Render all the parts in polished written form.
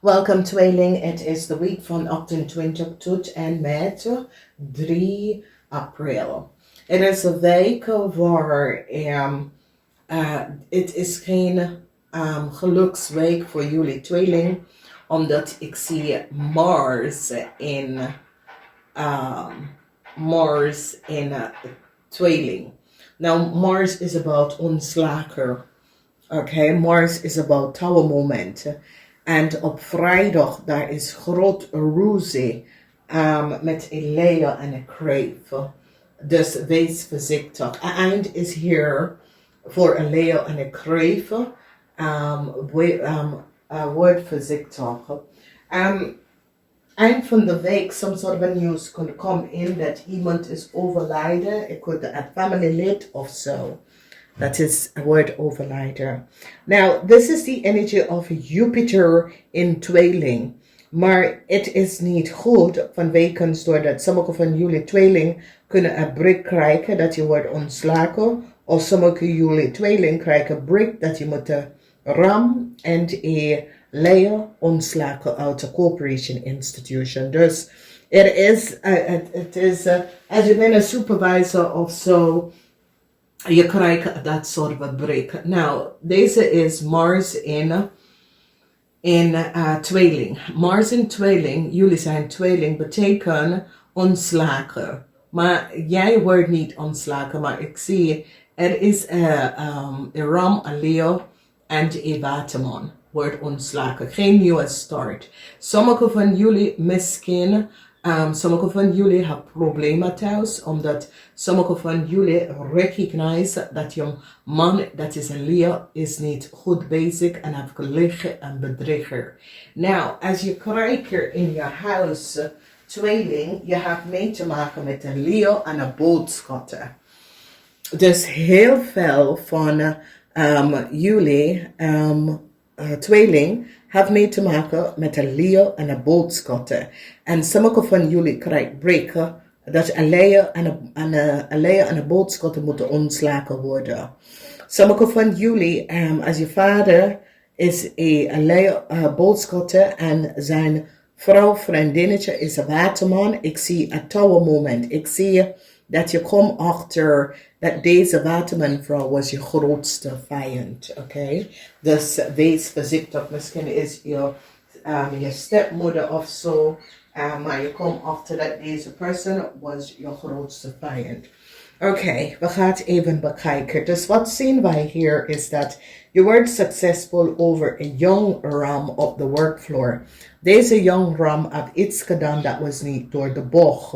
Welcome tweeling. Het is de week van 28 tot en met 3 april. Het is een week waar het is geen geluksweek voor jullie tweeling, omdat ik zie Mars in tweeling. Now Mars is about onslager. Okay, Mars is about tower momenten. En op vrijdag, daar is groot ruzie met een Leo en een Crave. Dus wees voorzichtig. Eind is hier voor een Leo en een Crave. Word voorzichtig. Eind van de week, some sort of news kan komen in dat iemand is overlijden. Het could a family lid of so. That is a word overlijden. Now, this is the energy of Jupiter in tweeling. Maar het is niet goed vanwege doordat sommige van jullie tweeling kunnen een break krijgen dat je wordt ontslagen. Of sommige jullie tweeling krijgen een break dat je moet ram en een layer ontslagen uit de corporation institution. Dus het is als je bent een supervisor of zo. Je krijgt dat soort van break. Nou, deze is Mars in tweeling. Mars in tweeling, jullie zijn tweeling, betekent ontslagen. Maar jij wordt niet ontslagen, maar ik zie, er is een Ram, een Leo en een Waterman wordt ontslagen. Geen nieuwe start. Sommige van jullie misschien... sommige van jullie hebben problemen thuis, omdat sommige van jullie recognize dat je man, dat is een Leo, is niet goed bezig en heeft geliegen en bedrieger. Nou, als je krijgt in je huis tweeling, je hebt mee te maken met een Leo en een boodschatten. Dus heel veel van jullie tweeling heeft mee te maken met een Leo en een boodschatten. En sommige van jullie krijgen breken dat een Leo en een boodschatten moeten ontslagen worden. Sommige van jullie, als je vader is een Leo boodschatten en zijn vrouw, vriendinnetje is een waterman. Ik zie een tower moment. Ik zie dat je komt achter dat deze watermanvrouw was je grootste vijand, oké? Dus wees voorzichtig. Misschien is je stepmoeder of zo, maar je komt achter dat deze persoon was je grootste vijand. Oké, we gaan het even bekijken. Dus wat zien wij hier is dat je wordt succesvol over een young ram op de workfloor. Deze young ram heeft iets gedaan dat was niet door de bocht.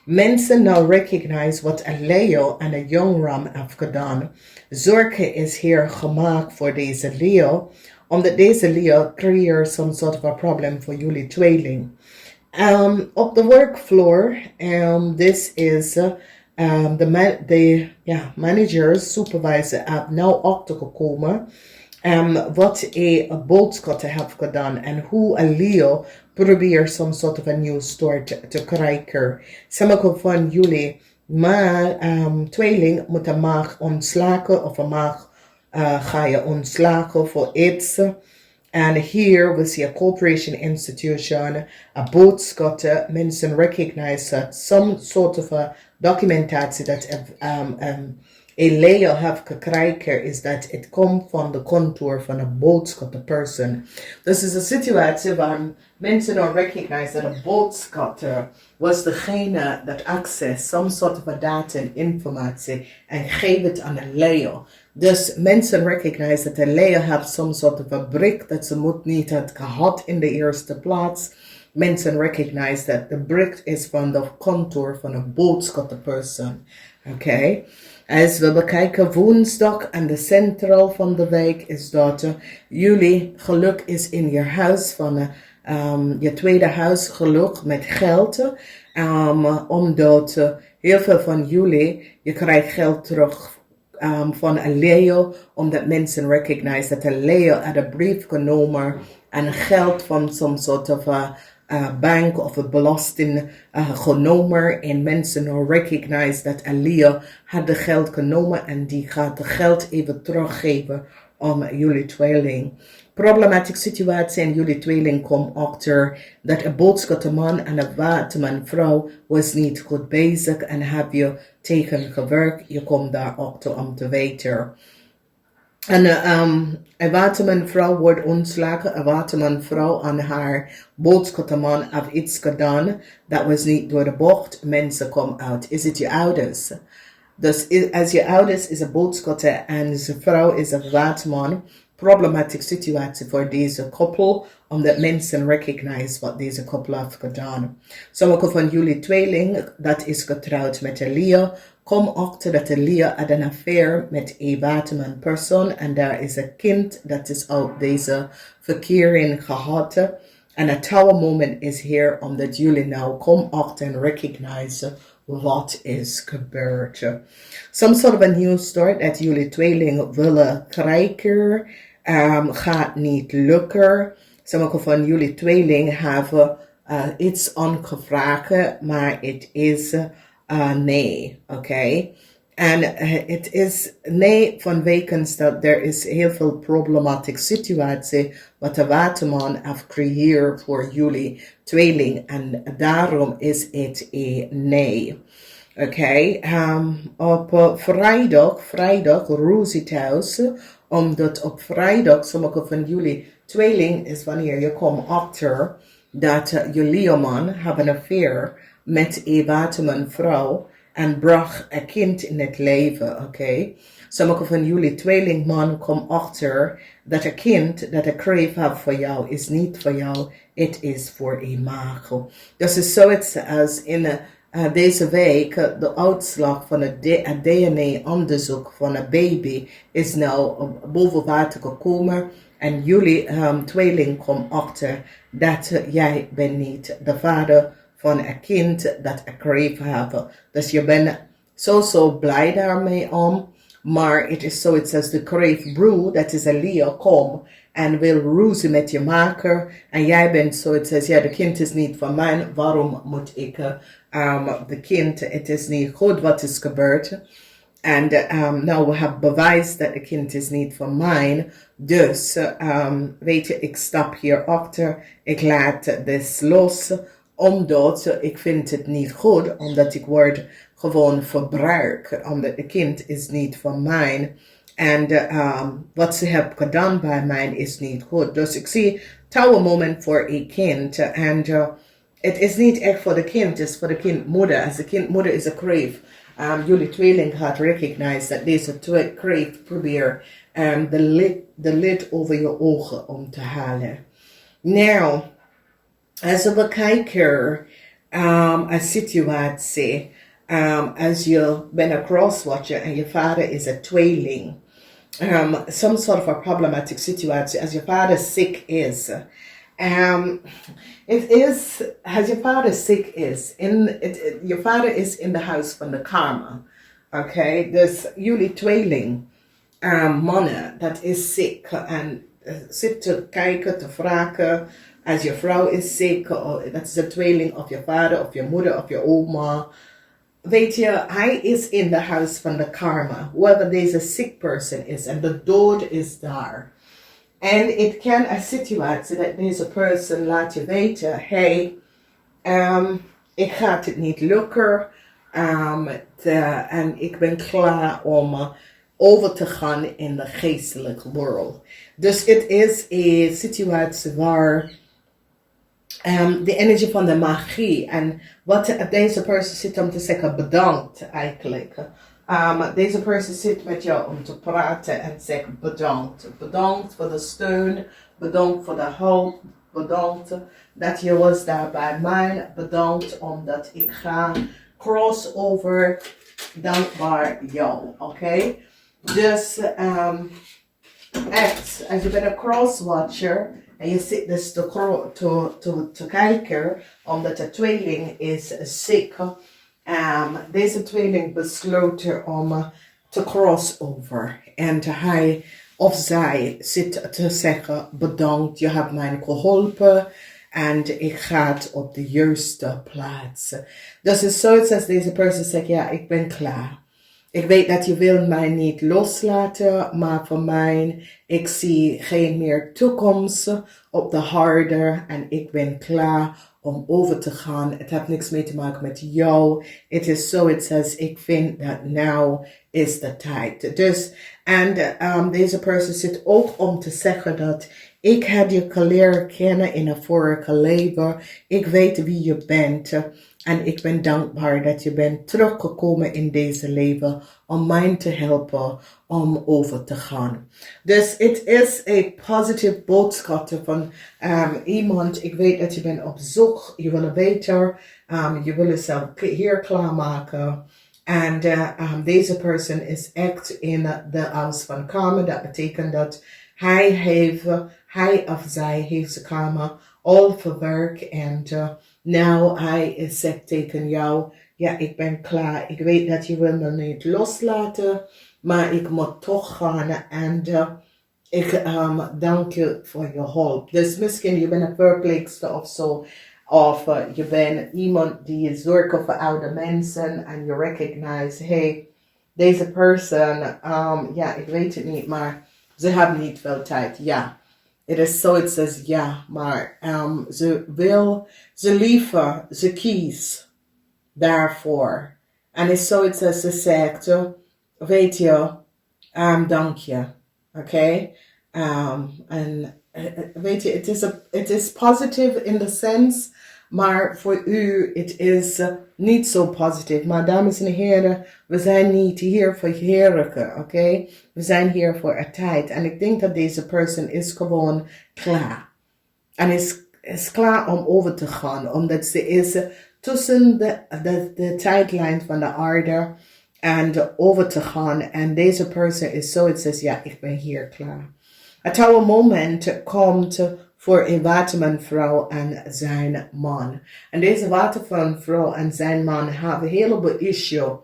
Mensen nou recognize wat een Leo en een young ram heeft gedaan. Zorgen is hier gemaakt voor deze Leo, omdat deze Leo creëert some sort of a problem voor jullie tweeling. Op de workfloor, this is the managers, supervisor, hebben nou achtergekomen wat een boodschap heeft gedaan en hoe een Leo probeert some sort of a new start te krijgen. Sommige van jullie tweeling moeten mag ontslagen of ga je ontslagen voor iets. And here we see a corporation institution, a boodschap, mensen recognize that some sort of a documentatie dat een Leo heeft gekregen is dat het komt van de contour van een boodschap person. Dus het is een situatie waar mensen dan recognize dat een boodschapper was degene dat access some sort of a data en informatie en geeft het aan een Leo. Dus mensen recognize dat een Leo heeft some sort of a brick dat ze moet niet had gehad in de eerste plaats. Mensen recognize dat de brick is van de contour van een boodschapper person. Oké. Als we bekijken woensdag en de centraal van de week is dat jullie geluk is in je huis van je tweede huis geluk met geld. Omdat heel veel van jullie, je krijgt geld terug van een Leo. Omdat mensen recognize dat een Leo had een brief genomen en geld van some sort of bank of een belasting genomen en mensen recognize dat een Leo had de geld genomen en die gaat de geld even teruggeven jullie tweeling. Problematische situatie in jullie tweeling komt achter dat een boodschappenman en een watermanvrouw was niet goed bezig en heb je tegen gewerkt. Je komt daar achter om te weten. En een watermanvrouw wordt ontslagen. Een watermanvrouw aan haar boodschappenman heeft iets gedaan. Dat was niet door de bocht. Mensen komen uit. Is het je ouders? Dus als je ouders is een boodschapper en zijn vrouw is een waterman. Problematische situatie voor deze koppel. Omdat mensen recognize wat deze koppel heeft gedaan. Sommige van jullie tweeling dat is getrouwd met een Leo. Kom achter dat de Leo had een affaire met een waterman persoon. En daar is een kind dat is uit deze verkering gehad. En het tower moment is hier omdat jullie nou kom achter en recognize wat is gebeurd. Some sort of a new start dat jullie tweeling willen krijgen. Gaat niet lukken. Sommige van jullie tweeling hebben iets ongevraagd, maar het is nee, oké? En het is nee vanwege dat er is heel veel problematische situatie wat de waterman heeft gecreëerd voor jullie tweeling. En daarom is het een nee. Oké, op vrijdag roze thuis, omdat op vrijdag sommige van jullie tweeling is wanneer je komt achter dat je Leoman hebben een affaire met een waterman vrouw en bracht een kind in het leven, oké? Sommige van jullie tweelingman komt achter dat een kind dat een crave heeft voor jou is niet voor jou, het is voor een maagd. Dus het is zoiets als in deze week de uitslag van het DNA-onderzoek van een baby is nou boven water gekomen. En jullie tweeling komt achter dat jij bent niet de vader van een kind dat een crave heeft. Dus je bent zo blij daarmee om. Maar het is zoiets als de crave brew, dat is een Leo, kom en wil ruzie met je maken. En jij bent zoiets als, ja, de kind is niet van mij, waarom moet ik de kind, het is niet goed wat is gebeurd. En nou, we hebben bewijs dat de kind is niet van mij. Dus, weet je, ik stap hier achter. Ik laat dit los. Omdat ik vind het niet goed. Omdat ik word gewoon verbruikt. Omdat de kind is niet van mij. En wat ze hebben gedaan bij mij is niet goed. Dus ik zie touw moment voor een kind. En het is niet echt voor de kind. Het is voor de kindmoeder. Als de kindmoeder is een crave. Jullie tweeling gaat recognize dat deze crave probeert de lid over je ogen om te halen. Nou, als we kijken een situatie, als je bent een crosswatcher en je vader is een tweeling, some sort of a problematic situatie, als je vader ziek is, het is, als je vader ziek is, je vader is in de huis van de karma. Oké, dus jullie tweeling, mannen, dat is ziek en zit te kijken, te vragen, als je vrouw is ziek, dat is een tweeling of je vader of je moeder of je oma. Weet je, hij is in de huis van de karma, whoever deze sick person is en de dood is daar. En het kan een situatie dat deze persoon laat je weten, hey, ik ga het niet lukken en ik ben klaar om over te gaan in de geestelijke wereld. Dus het is een situatie waar de energie van de magie en wat deze persoon zit om te zeggen bedankt eigenlijk. Deze persoon zit met jou om te praten en zegt bedankt. Bedankt voor de steun, bedankt voor de hulp, bedankt dat je was daar bij mij, bedankt omdat ik ga crossover, dankbaar jou, oké? Dus echt, als je bent een crosswatcher en je zit dus te kijken, omdat de tweeling is ziek. Deze tweeling besloten om te crossover. En hij of zij zit te zeggen, bedankt, je hebt mij geholpen. En ik ga het op de juiste plaats. Dus het is zoiets als deze persoon zegt, ja, ik ben klaar. Ik weet dat je wil mij niet loslaten, maar voor mij, ik zie geen meer toekomst op de harde en ik ben klaar om over te gaan. Het heeft niks mee te maken met jou. Het is zoiets als ik vind dat now is de tijd. Dus, en deze persoon zit ook om te zeggen dat ik heb je leren kennen in een vorige leven. Ik weet wie je bent. En ik ben dankbaar dat je bent teruggekomen in deze leven om mij te helpen om over te gaan. Dus het is een positieve boodschap van iemand. Ik weet dat je bent op zoek, je wil beter, je wil jezelf hier klaarmaken. En deze persoon is echt in de huis van karma. Dat betekent dat hij of zij heeft zijn karma al verwerkt en nou hij zegt tegen jou, ja ik ben klaar, ik weet dat je wil me niet loslaten, maar ik moet toch gaan en ik dank je voor je hulp. Dus misschien je bent een verpleegster of zo, of je bent iemand die zorgt voor oude mensen en je recognize, hey, deze persoon, ja ik weet het niet, maar ze hebben niet veel tijd, ja. Het is zoiets als ja, maar ze liever, ze kiest daarvoor. En het is zoiets als ze zegt, weet je, dank je, oké? En weet je, het is positief in de sens, maar voor u, het is niet zo positief. Maar dames en heren, we zijn niet hier voor heerlijke, oké? We zijn hier voor een tijd. En ik denk dat deze persoon is gewoon klaar. En is klaar om over te gaan. Omdat ze is tussen de tijdlijn van de aarde en over te gaan. En deze persoon is zoiets als, ja, ik ben hier klaar. Het oude moment komt voor een watermanvrouw en zijn man. En deze watermanvrouw en zijn man hebben een heleboel issue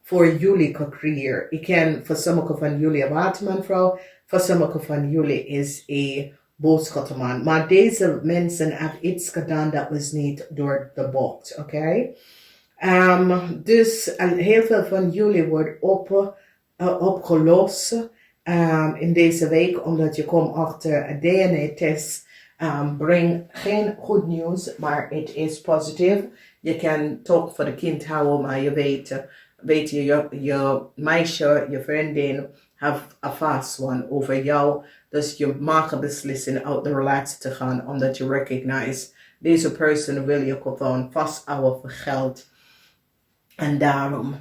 voor jullie gecreëerd. Ik ken voor sommige van jullie een watermanvrouw, voor sommige van jullie is een boodschappenman. Maar deze mensen hebben iets gedaan dat was niet door de bocht, oké? Dus heel veel van jullie wordt opgelost in deze week, omdat je komt achter een DNA-test. Breng geen goed nieuws, maar het is positief. Je kan toch voor de kind houden, maar je weet je meisje, je vriendin, heeft een vast one over jou. Dus je mag een beslissing uit de relatie te gaan, omdat je recognize deze persoon wil je gewoon vasthouden voor geld. En daarom,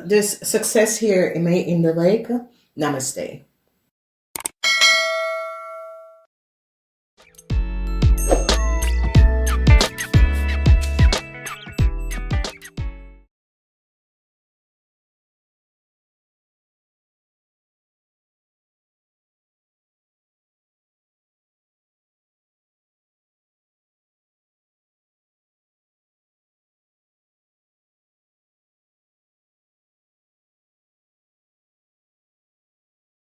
dus succes hier in de week. Namaste.